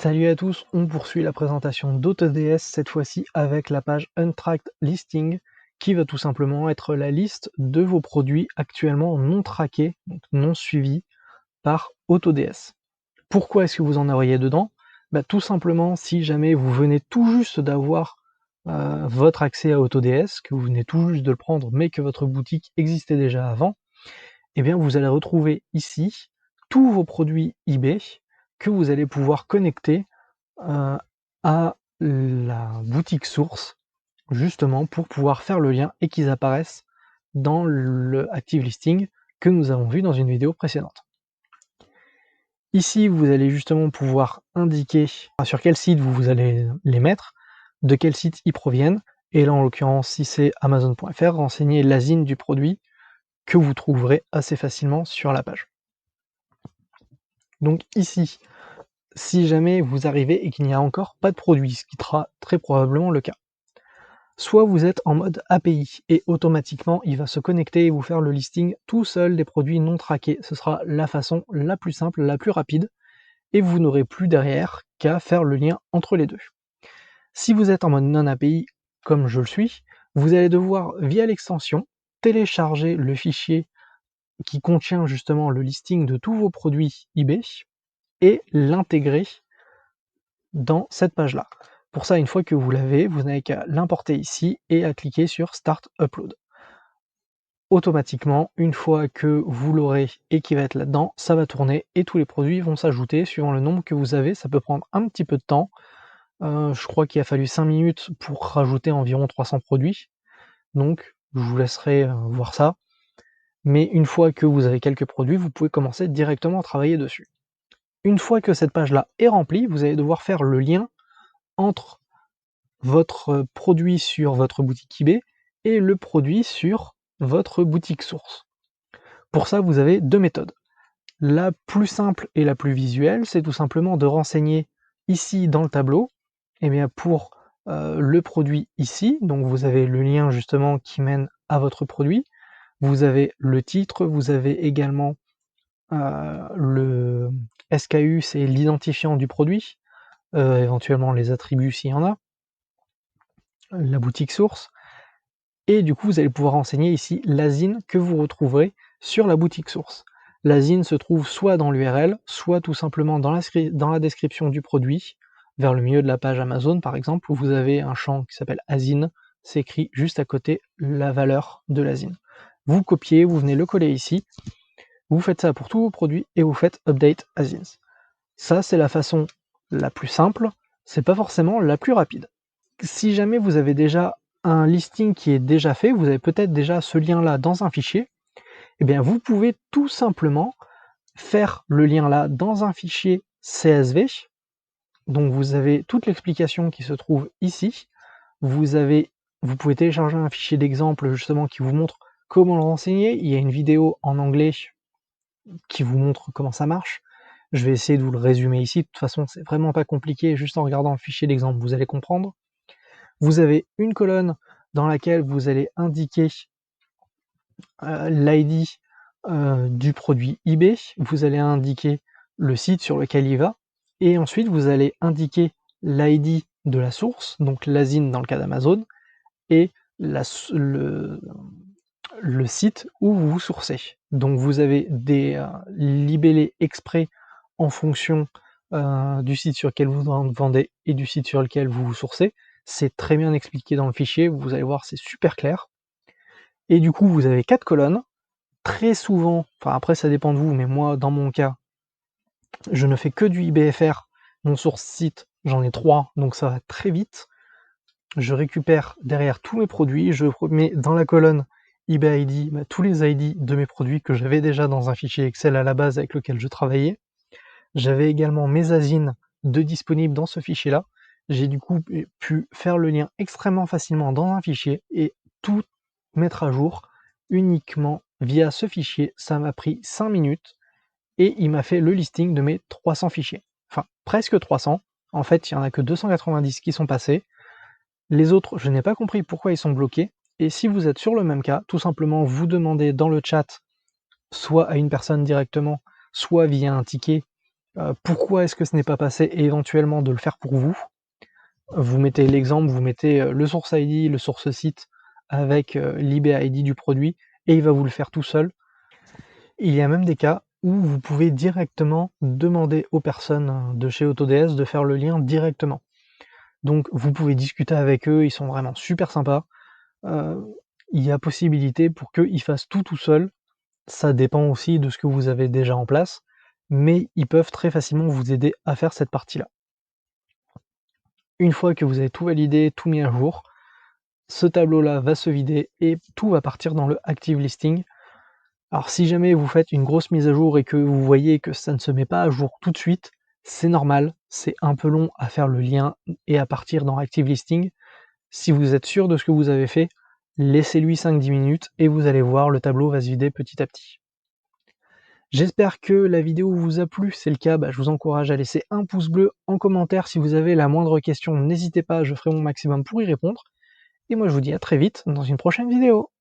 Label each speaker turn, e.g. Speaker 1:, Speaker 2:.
Speaker 1: Salut à tous, on poursuit la présentation d'AutoDS, cette fois-ci avec la page Untracked Listing, qui va tout simplement être la liste de vos produits actuellement non traqués, donc non suivis par AutoDS. Pourquoi est-ce que vous en auriez dedans? Tout simplement, si jamais vous venez tout juste d'avoir votre accès à AutoDS, que vous venez tout juste de le prendre, mais que votre boutique existait déjà avant, eh bien vous allez retrouver ici tous vos produits eBay que vous allez pouvoir connecter à la boutique source, justement pour pouvoir faire le lien et qu'ils apparaissent dans le Active Listing que nous avons vu dans une vidéo précédente. Ici, vous allez justement pouvoir indiquer sur quel site vous allez les mettre, de quel site ils proviennent, et là en l'occurrence, si c'est Amazon.fr, renseigner l'ASIN du produit que vous trouverez assez facilement sur la page. Donc ici, si jamais vous arrivez et qu'il n'y a encore pas de produit, ce qui sera très probablement le cas. Soit vous êtes en mode API et automatiquement il va se connecter et vous faire le listing tout seul des produits non traqués. Ce sera la façon la plus simple, la plus rapide et vous n'aurez plus derrière qu'à faire le lien entre les deux. Si vous êtes en mode non API comme je le suis, vous allez devoir via l'extension télécharger le fichier qui contient justement le listing de tous vos produits eBay et l'intégrer dans cette page-là. Pour ça, une fois que vous l'avez, vous n'avez qu'à l'importer ici et à cliquer sur Start Upload. Automatiquement, une fois que vous l'aurez et qu'il va être là-dedans, ça va tourner et tous les produits vont s'ajouter suivant le nombre que vous avez. Ça peut prendre un petit peu de temps. Je crois qu'il a fallu 5 minutes pour rajouter environ 300 produits. Donc, je vous laisserai voir ça. Mais une fois que vous avez quelques produits, vous pouvez commencer directement à travailler dessus. Une fois que cette page-là est remplie, vous allez devoir faire le lien entre votre produit sur votre boutique eBay et le produit sur votre boutique source. Pour ça, vous avez deux méthodes. La plus simple et la plus visuelle, c'est tout simplement de renseigner ici dans le tableau, et bien pour le produit ici, donc vous avez le lien justement qui mène à votre produit, vous avez le titre, vous avez également le SKU, c'est l'identifiant du produit, éventuellement les attributs s'il y en a, la boutique source, et du coup vous allez pouvoir renseigner ici l'ASIN que vous retrouverez sur la boutique source. L'ASIN se trouve soit dans l'URL, soit tout simplement dans la description du produit, vers le milieu de la page Amazon par exemple, où vous avez un champ qui s'appelle ASIN, c'est écrit juste à côté la valeur de l'ASIN. Vous copiez, vous venez le coller ici, vous faites ça pour tous vos produits et vous faites Update ASINs. Ça c'est la façon la plus simple, c'est pas forcément la plus rapide. Si jamais vous avez déjà un listing qui est déjà fait, vous avez peut-être déjà ce lien-là dans un fichier, et bien vous pouvez tout simplement faire le lien-là dans un fichier CSV. Donc vous avez toute l'explication qui se trouve ici. Vous pouvez télécharger un fichier d'exemple justement qui vous montre comment le renseigner. Il y a une vidéo en anglais qui vous montre comment ça marche. Je vais essayer de vous le résumer ici. De toute façon, c'est vraiment pas compliqué. Juste en regardant le fichier d'exemple, vous allez comprendre. Vous avez une colonne dans laquelle vous allez indiquer l'ID du produit eBay, vous allez indiquer le site sur lequel il va, et ensuite vous allez indiquer l'ID de la source, donc l'ASIN dans le cas d'Amazon, et le site où vous vous sourcez. Donc vous avez des libellés exprès en fonction du site sur lequel vous vendez et du site sur lequel vous vous sourcez. C'est très bien expliqué dans le fichier, vous allez voir, c'est super clair. Et du coup, vous avez 4 colonnes. Très souvent, enfin après ça dépend de vous, mais moi dans mon cas, je ne fais que du IBFR. Mon source site, j'en ai 3, donc ça va très vite. Je récupère derrière tous mes produits, je mets dans la colonne eBay ID tous les ID de mes produits que j'avais déjà dans un fichier Excel à la base avec lequel je travaillais. J'avais également mes ASIN de disponibles dans ce fichier-là. J'ai du coup pu faire le lien extrêmement facilement dans un fichier et tout mettre à jour uniquement via ce fichier. Ça m'a pris 5 minutes et il m'a fait le listing de mes 300 fichiers. Enfin, presque 300. En fait, il n'y en a que 290 qui sont passés. Les autres, je n'ai pas compris pourquoi ils sont bloqués. Et si vous êtes sur le même cas, tout simplement vous demandez dans le chat, soit à une personne directement, soit via un ticket, Pourquoi est-ce que ce n'est pas passé et éventuellement de le faire pour vous. Vous mettez l'exemple, vous mettez le source ID, le source site avec l'IBID du produit et il va vous le faire tout seul. Il y a même des cas où vous pouvez directement demander aux personnes de chez AutoDS de faire le lien directement. Donc vous pouvez discuter avec eux, ils sont vraiment super sympas. Il y a possibilité pour qu'ils fassent tout seul. Ça dépend aussi de ce que vous avez déjà en place, mais ils peuvent très facilement vous aider à faire cette partie-là. Une fois que vous avez tout validé, tout mis à jour, ce tableau-là va se vider et tout va partir dans le Active Listing. Alors si jamais vous faites une grosse mise à jour et que vous voyez que ça ne se met pas à jour tout de suite, c'est normal, c'est un peu long à faire le lien et à partir dans Active Listing. Si vous êtes sûr de ce que vous avez fait, laissez-lui 5-10 minutes et vous allez voir, le tableau va se vider petit à petit. J'espère que la vidéo vous a plu, c'est le cas, je vous encourage à laisser un pouce bleu en commentaire. Si vous avez la moindre question, n'hésitez pas, je ferai mon maximum pour y répondre. Et moi je vous dis à très vite dans une prochaine vidéo.